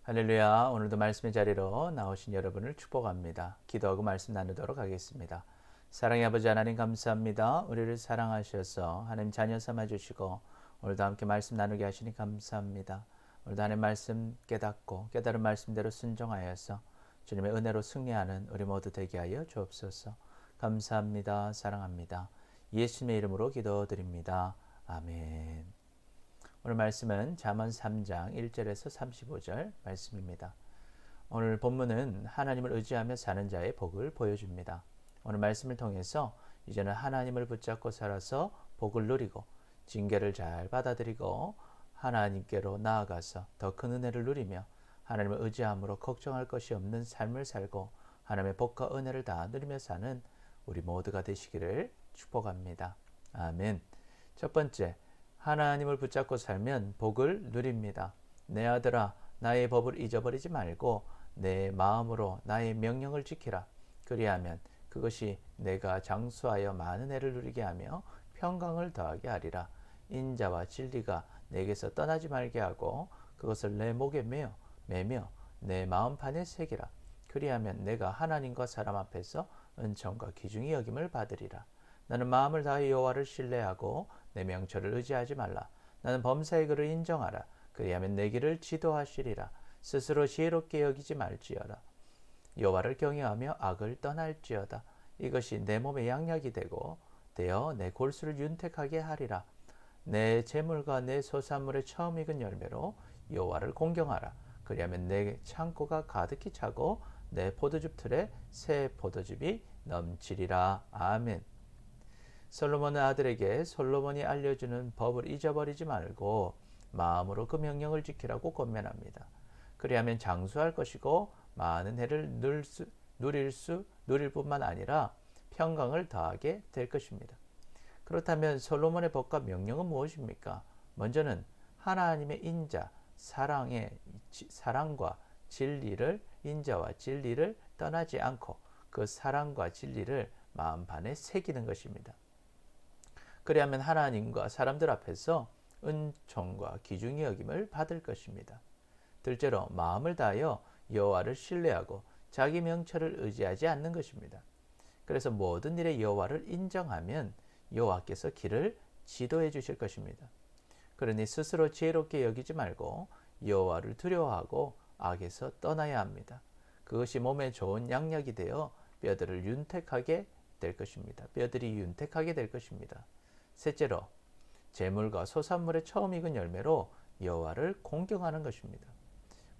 할렐루야. 오늘도 말씀의 자리로 나오신 여러분을 축복합니다. 기도하고 말씀 나누도록 하겠습니다. 사랑의 아버지 하나님 감사합니다. 우리를 사랑하셔서 하나님 자녀 삼아 주시고 오늘도 함께 말씀 나누게 하시니 감사합니다. 오늘도 하나님 말씀 깨닫고 깨달은 말씀대로 순종하여서 주님의 은혜로 승리하는 우리 모두 되게 하여 주옵소서. 감사합니다. 사랑합니다. 예수님의 이름으로 기도드립니다. 아멘. 오늘 말씀은 잠언 3장 1절에서 35절 말씀입니다. 오늘 본문은 하나님을 의지하며 사는 자의 복을 보여줍니다. 오늘 말씀을 통해서 이제는 하나님을 붙잡고 살아서 복을 누리고 징계를 잘 받아들이고 하나님께로 나아가서 더 큰 은혜를 누리며 하나님을 의지함으로 걱정할 것이 없는 삶을 살고 하나님의 복과 은혜를 다 누리며 사는 우리 모두가 되시기를 축복합니다. 아멘. 첫 번째, 하나님을 붙잡고 살면 복을 누립니다. 내 아들아, 나의 법을 잊어버리지 말고 내 마음으로 나의 명령을 지키라. 그리하면 그것이 내가 장수하여 많은 애를 누리게 하며 평강을 더하게 하리라. 인자와 진리가 내게서 떠나지 말게 하고 그것을 내 목에 매며 내 마음판에 새기라. 그리하면 내가 하나님과 사람 앞에서 은총과 귀중히 여김을 받으리라. 나는 마음을 다해 여호와를 신뢰하고 내 명철을 의지하지 말라. 나는 범사의 그를 인정하라. 그리하면 내 길을 지도하시리라. 스스로 지혜롭게 여기지 말지어다. 여호와를 경외하며 악을 떠날지어다. 이것이 내 몸의 양약이 되어 내 골수를 윤택하게 하리라. 내 재물과 내 소산물의 처음 익은 열매로 여호와를 공경하라. 그리하면 내 창고가 가득히 차고 내 포도즙 틀에 새 포도즙이 넘치리라. 아멘. 솔로몬의 아들에게 솔로몬이 알려주는 법을 잊어버리지 말고 마음으로 그 명령을 지키라고 권면합니다. 그리하면 장수할 것이고 많은 해를 누릴 뿐만 아니라 평강을 더하게 될 것입니다. 그렇다면 솔로몬의 법과 명령은 무엇입니까? 먼저는 하나님의 사랑과 진리를 인자와 진리를 떠나지 않고 그 사랑과 진리를 마음판에 새기는 것입니다. 그리하면 하나님과 사람들 앞에서 은총과 귀중히 여김을 받을 것입니다. 둘째로 마음을 다하여 여호와를 신뢰하고 자기 명철을 의지하지 않는 것입니다. 그래서 모든 일에 여호와를 인정하면 여호와께서 길을 지도해 주실 것입니다. 그러니 스스로 지혜롭게 여기지 말고 여호와를 두려워하고 악에서 떠나야 합니다. 그것이 몸에 좋은 양약이 되어 뼈들이 윤택하게 될 것입니다. 셋째로 재물과 소산물의 처음 익은 열매로 여호와를 공경하는 것입니다.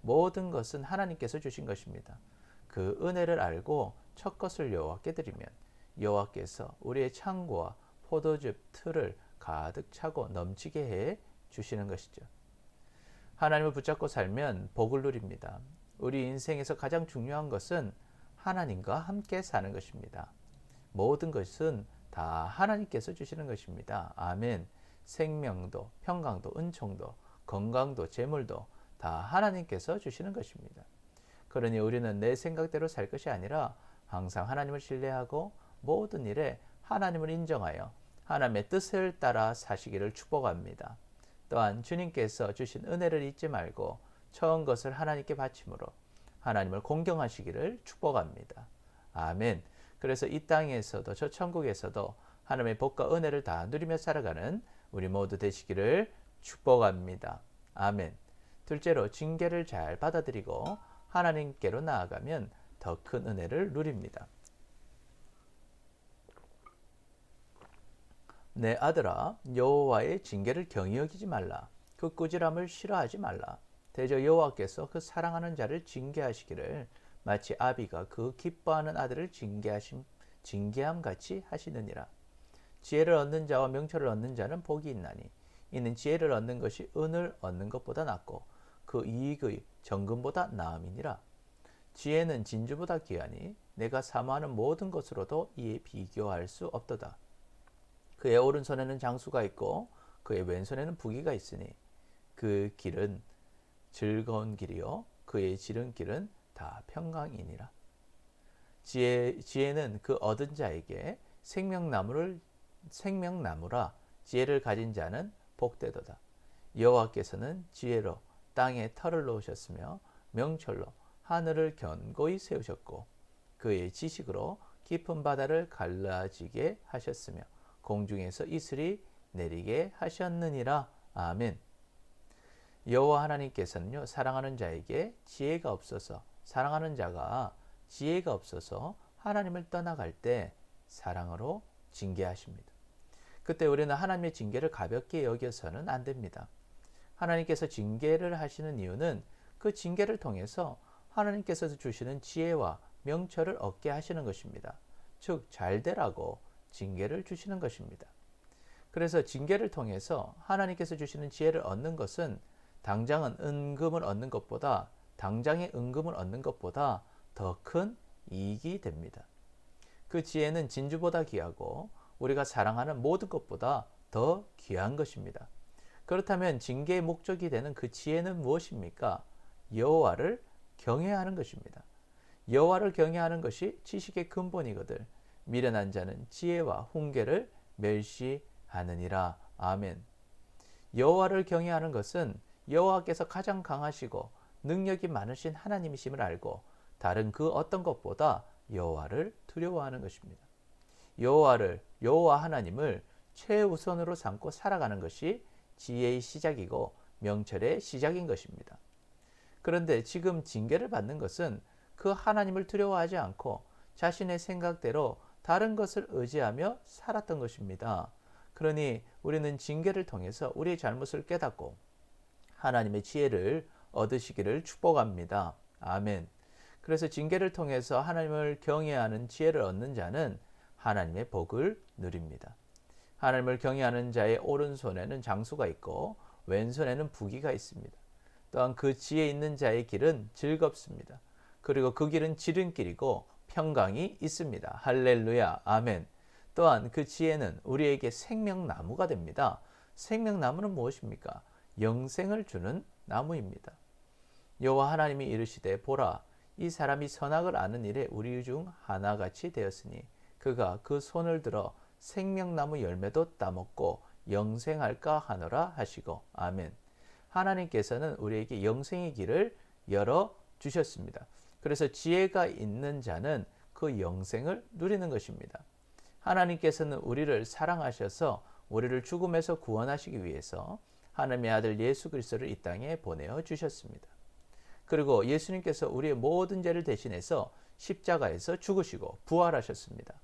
모든 것은 하나님께서 주신 것입니다. 그 은혜를 알고 첫 것을 여호와께 드리면 여호와께서 우리의 창고와 포도즙 틀을 가득 차고 넘치게 해 주시는 것이죠. 하나님을 붙잡고 살면 복을 누립니다. 우리 인생에서 가장 중요한 것은 하나님과 함께 사는 것입니다. 모든 것은 다 하나님께서 주시는 것입니다. 아멘. 생명도, 평강도, 은총도, 건강도, 재물도 다 하나님께서 주시는 것입니다. 그러니 우리는 내 생각대로 살 것이 아니라 항상 하나님을 신뢰하고 모든 일에 하나님을 인정하여 하나님의 뜻을 따라 사시기를 축복합니다. 또한 주님께서 주신 은혜를 잊지 말고 처음 것을 하나님께 바침으로 하나님을 공경하시기를 축복합니다. 아멘. 그래서 이 땅에서도 저 천국에서도 하나님의 복과 은혜를 다 누리며 살아가는 우리 모두 되시기를 축복합니다. 아멘. 둘째로 징계를 잘 받아들이고 하나님께로 나아가면 더 큰 은혜를 누립니다. 내 아들아, 여호와의 징계를 경히 여기지 말라. 그 꾸지람을 싫어하지 말라. 대저 여호와께서 그 사랑하는 자를 징계하시기를 마치 아비가 그 기뻐하는 아들을 징계함 같이 하시느니라. 지혜를 얻는 자와 명철을 얻는 자는 복이 있나니 이는 지혜를 얻는 것이 은을 얻는 것보다 낫고 그 이익의 정금보다 나음이니라. 지혜는 진주보다 귀하니 내가 사모하는 모든 것으로도 이에 비교할 수 없도다. 그의 오른손에는 장수가 있고 그의 왼손에는 부귀가 있으니 그 길은 즐거운 길이요 그의 지름길은 다 평강이니라. 지혜는 그 얻은 자에게 생명나무라. 지혜를 가진 자는 복되도다. 여호와께서는 지혜로 땅에 털을 놓으셨으며 명철로 하늘을 견고히 세우셨고 그의 지식으로 깊은 바다를 갈라지게 하셨으며 공중에서 이슬이 내리게 하셨느니라. 아멘. 여호와 하나님께서는요, 사랑하는 자에게 지혜가 없어서, 사랑하는 자가 지혜가 없어서 하나님을 떠나갈 때 사랑으로 징계하십니다. 그때 우리는 하나님의 징계를 가볍게 여겨서는 안 됩니다. 하나님께서 징계를 하시는 이유는 그 징계를 통해서 하나님께서 주시는 지혜와 명철을 얻게 하시는 것입니다. 즉, 잘 되라고 징계를 주시는 것입니다. 그래서 징계를 통해서 하나님께서 주시는 지혜를 얻는 것은 당장의 은금을 얻는 것보다 더 큰 이익이 됩니다. 그 지혜는 진주보다 귀하고 우리가 사랑하는 모든 것보다 더 귀한 것입니다. 그렇다면 징계의 목적이 되는 그 지혜는 무엇입니까? 여호와를 경외하는 것입니다. 여호와를 경외하는 것이 지식의 근본이거늘 미련한 자는 지혜와 훈계를 멸시하느니라. 아멘. 여호와를 경외하는 것은 여호와께서 가장 강하시고 능력이 많으신 하나님이심을 알고 다른 그 어떤 것보다 여호와를 두려워하는 것입니다. 여호와 하나님을 최우선으로 삼고 살아가는 것이 지혜의 시작이고 명철의 시작인 것입니다. 그런데 지금 징계를 받는 것은 그 하나님을 두려워하지 않고 자신의 생각대로 다른 것을 의지하며 살았던 것입니다. 그러니 우리는 징계를 통해서 우리의 잘못을 깨닫고 하나님의 지혜를 얻으시기를 축복합니다. 아멘. 그래서 징계를 통해서 하나님을 경외하는 지혜를 얻는 자는 하나님의 복을 누립니다. 하나님을 경외하는 자의 오른손에는 장수가 있고 왼손에는 부귀가 있습니다. 또한 그 지혜 있는 자의 길은 즐겁습니다. 그리고 그 길은 지름길이고 평강이 있습니다. 할렐루야. 아멘. 또한 그 지혜는 우리에게 생명나무가 됩니다. 생명나무는 무엇입니까? 영생을 주는 나무입니다. 여호와 하나님이 이르시되 보라 이 사람이 선악을 아는 일에 우리 중 하나같이 되었으니 그가 그 손을 들어 생명나무 열매도 따먹고 영생할까 하노라 하시고. 아멘. 하나님께서는 우리에게 영생의 길을 열어 주셨습니다. 그래서 지혜가 있는 자는 그 영생을 누리는 것입니다. 하나님께서는 우리를 사랑하셔서 우리를 죽음에서 구원하시기 위해서 하나님의 아들 예수 그리스도를 이 땅에 보내어 주셨습니다. 그리고 예수님께서 우리의 모든 죄를 대신해서 십자가에서 죽으시고 부활하셨습니다.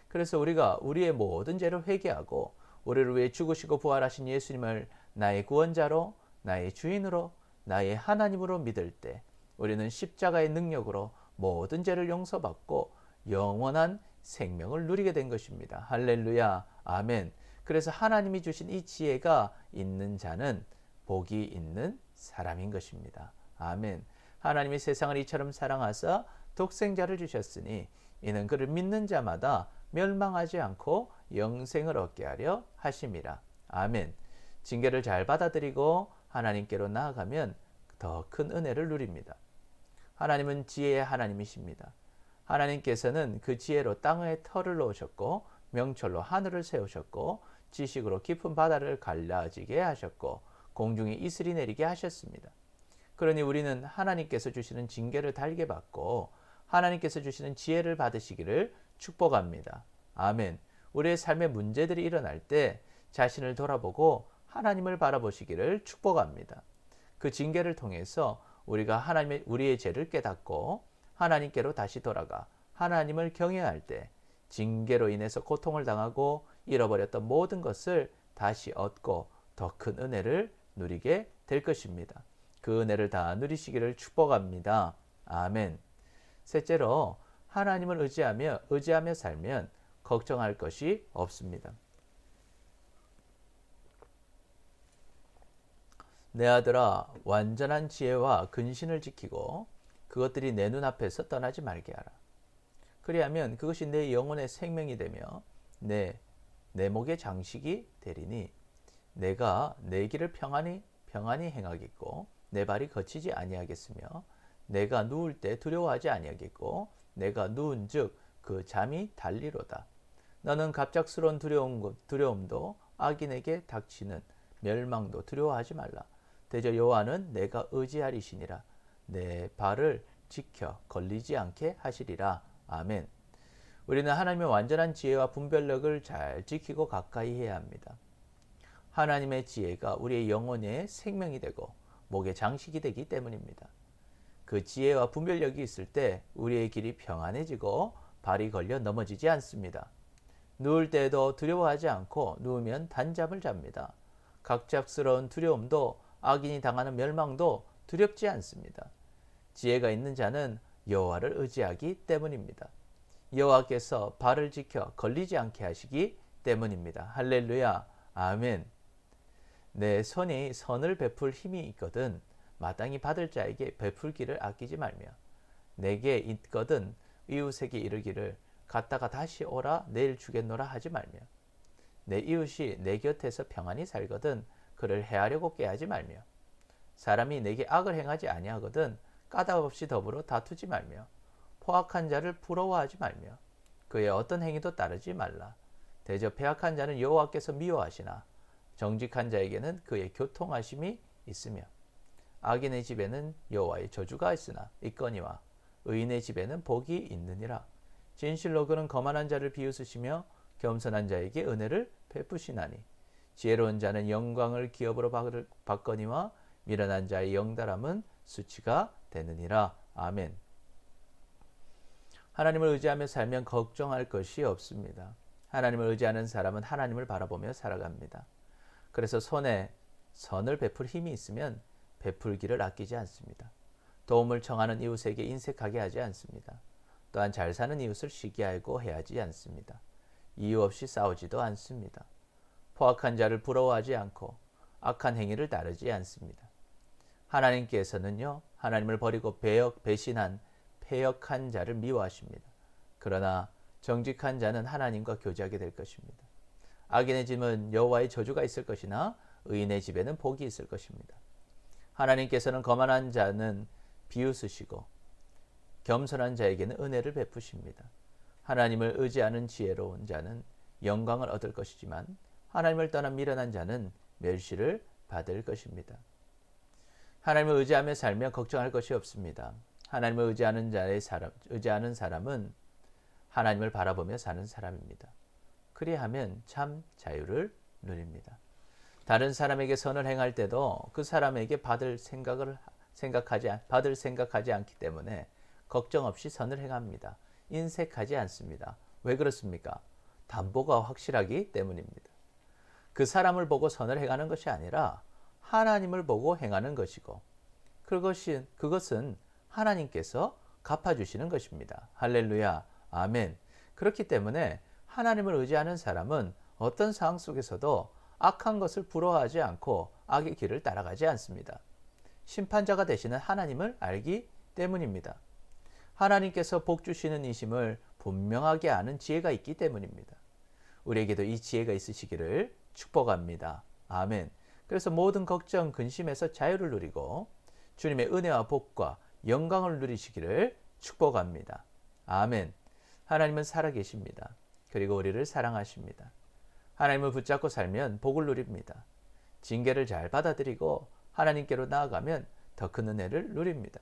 그래서 우리가 우리의 모든 죄를 회개하고 우리를 위해 죽으시고 부활하신 예수님을 나의 구원자로, 나의 주인으로, 나의 하나님으로 믿을 때 우리는 십자가의 능력으로 모든 죄를 용서받고 영원한 생명을 누리게 된 것입니다. 할렐루야. 아멘. 그래서 하나님이 주신 이 지혜가 있는 자는 복이 있는 사람인 것입니다. 아멘. 하나님이 세상을 이처럼 사랑하사 독생자를 주셨으니 이는 그를 믿는 자마다 멸망하지 않고 영생을 얻게 하려 하심이라. 아멘. 징계를 잘 받아들이고 하나님께로 나아가면 더 큰 은혜를 누립니다. 하나님은 지혜의 하나님이십니다. 하나님께서는 그 지혜로 땅에 털을 놓으셨고 명철로 하늘을 세우셨고 지식으로 깊은 바다를 갈라지게 하셨고 공중에 이슬이 내리게 하셨습니다. 그러니 우리는 하나님께서 주시는 징계를 달게 받고 하나님께서 주시는 지혜를 받으시기를 축복합니다. 아멘. 우리의 삶에 문제들이 일어날 때 자신을 돌아보고 하나님을 바라보시기를 축복합니다. 그 징계를 통해서 우리가 우리의 죄를 깨닫고 하나님께로 다시 돌아가 하나님을 경외할 때 징계로 인해서 고통을 당하고 잃어버렸던 모든 것을 다시 얻고 더 큰 은혜를 누리게 될 것입니다. 그 은혜를 다 누리시기를 축복합니다. 아멘. 셋째로 하나님을 의지하며 살면 걱정할 것이 없습니다. 내 아들아 완전한 지혜와 근신을 지키고 그것들이 내 눈앞에서 떠나지 말게 하라. 그리하면 그것이 내 영혼의 생명이 되며 내 목의 장식이 되리니 내가 내 길을 평안히 행하겠고 내 발이 거치지 아니하겠으며 내가 누울 때 두려워하지 아니하겠고 내가 누운즉 그 잠이 달리로다. 너는 갑작스러운 두려움도 악인에게 닥치는 멸망도 두려워하지 말라. 대저 여호와는 내가 의지하리시니라. 내 발을 지켜 걸리지 않게 하시리라. 아멘. 우리는 하나님의 완전한 지혜와 분별력을 잘 지키고 가까이 해야 합니다. 하나님의 지혜가 우리의 영혼의 생명이 되고 목의 장식이 되기 때문입니다. 그 지혜와 분별력이 있을 때 우리의 길이 평안해지고 발이 걸려 넘어지지 않습니다. 누울 때도 두려워하지 않고 누우면 단잠을 잡니다. 갑작스러운 두려움도 악인이 당하는 멸망도 두렵지 않습니다. 지혜가 있는 자는 여호와를 의지하기 때문입니다. 여호와께서 발을 지켜 걸리지 않게 하시기 때문입니다. 할렐루야. 아멘. 내 손이 선을 베풀 힘이 있거든 마땅히 받을 자에게 베풀기를 아끼지 말며 내게 있거든 이웃에게 이르기를 갔다가 다시 오라 내일 주겠노라 하지 말며 내 이웃이 내 곁에서 평안히 살거든 그를 해하려고 꾀하지 말며 사람이 내게 악을 행하지 아니하거든 까닭없이 더불어 다투지 말며 포악한 자를 부러워하지 말며 그의 어떤 행위도 따르지 말라. 대저 패악한 자는 여호와께서 미워하시나 정직한 자에게는 그의 교통하심이 있으며 악인의 집에는 여호와의 저주가 있으나 있거니와 의인의 집에는 복이 있느니라. 진실로 그는 거만한 자를 비웃으시며 겸손한 자에게 은혜를 베푸시나니 지혜로운 자는 영광을 기업으로 받거니와 미련한 자의 영달함은 수치가 되느니라. 아멘. 하나님을 의지하며 살면 걱정할 것이 없습니다. 하나님을 의지하는 사람은 하나님을 바라보며 살아갑니다. 그래서 손에 선을 베풀 힘이 있으면 베풀기를 아끼지 않습니다. 도움을 청하는 이웃에게 인색하게 하지 않습니다. 또한 잘 사는 이웃을 시기하고 해하지 않습니다. 이유 없이 싸우지도 않습니다. 포악한 자를 부러워하지 않고 악한 행위를 따르지 않습니다. 하나님께서는요, 하나님을 버리고 배신한 패역한 자를 미워하십니다. 그러나 정직한 자는 하나님과 교제하게 될 것입니다. 악인의 집은 여호와의 저주가 있을 것이나 의인의 집에는 복이 있을 것입니다. 하나님께서는 거만한 자는 비웃으시고 겸손한 자에게는 은혜를 베푸십니다. 하나님을 의지하는 지혜로운 자는 영광을 얻을 것이지만 하나님을 떠난 미련한 자는 멸시를 받을 것입니다. 하나님을 의지하며 살며 걱정할 것이 없습니다. 하나님을 의지하는 사람은 하나님을 바라보며 사는 사람입니다. 그리하면 참 자유를 누립니다. 다른 사람에게 선을 행할 때도 그 사람에게 받을 생각하지 않기 때문에 걱정 없이 선을 행합니다. 인색하지 않습니다. 왜 그렇습니까? 담보가 확실하기 때문입니다. 그 사람을 보고 선을 행하는 것이 아니라 하나님을 보고 행하는 것이고 그것은 하나님께서 갚아주시는 것입니다. 할렐루야. 아멘. 그렇기 때문에 하나님을 의지하는 사람은 어떤 상황 속에서도 악한 것을 부러워하지 않고 악의 길을 따라가지 않습니다. 심판자가 되시는 하나님을 알기 때문입니다. 하나님께서 복 주시는 이심을 분명하게 아는 지혜가 있기 때문입니다. 우리에게도 이 지혜가 있으시기를 축복합니다. 아멘. 그래서 모든 걱정, 근심에서 자유를 누리고 주님의 은혜와 복과 영광을 누리시기를 축복합니다. 아멘. 하나님은 살아계십니다. 그리고 우리를 사랑하십니다. 하나님을 붙잡고 살면 복을 누립니다. 징계를 잘 받아들이고 하나님께로 나아가면 더 큰 은혜를 누립니다.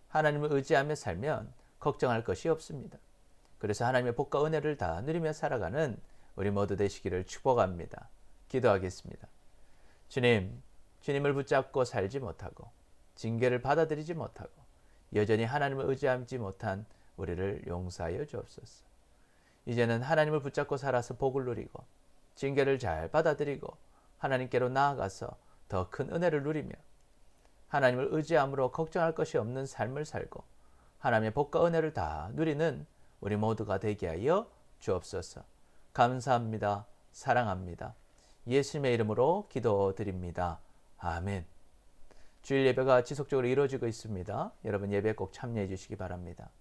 하나님을 의지하며 살면 걱정할 것이 없습니다. 그래서 하나님의 복과 은혜를 다 누리며 살아가는 우리 모두 되시기를 축복합니다. 기도하겠습니다. 주님을 붙잡고 살지 못하고 징계를 받아들이지 못하고 여전히 하나님을 의지하지 못한 우리를 용서하여 주옵소서. 이제는 하나님을 붙잡고 살아서 복을 누리고 징계를 잘 받아들이고 하나님께로 나아가서 더 큰 은혜를 누리며 하나님을 의지함으로 걱정할 것이 없는 삶을 살고 하나님의 복과 은혜를 다 누리는 우리 모두가 되게 하여 주옵소서. 감사합니다. 사랑합니다. 예수님의 이름으로 기도드립니다. 아멘. 주일 예배가 지속적으로 이루어지고 있습니다. 여러분 예배 꼭 참여해 주시기 바랍니다.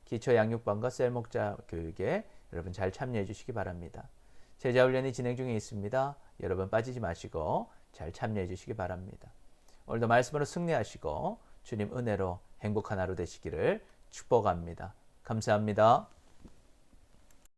기초 양육반과 셀목자 교육에 여러분 잘 참여해 주시기 바랍니다. 제자 훈련이 진행 중에 있습니다. 여러분 빠지지 마시고 잘 참여해 주시기 바랍니다. 오늘도 말씀으로 승리하시고 주님 은혜로 행복한 하루 되시기를 축복합니다. 감사합니다.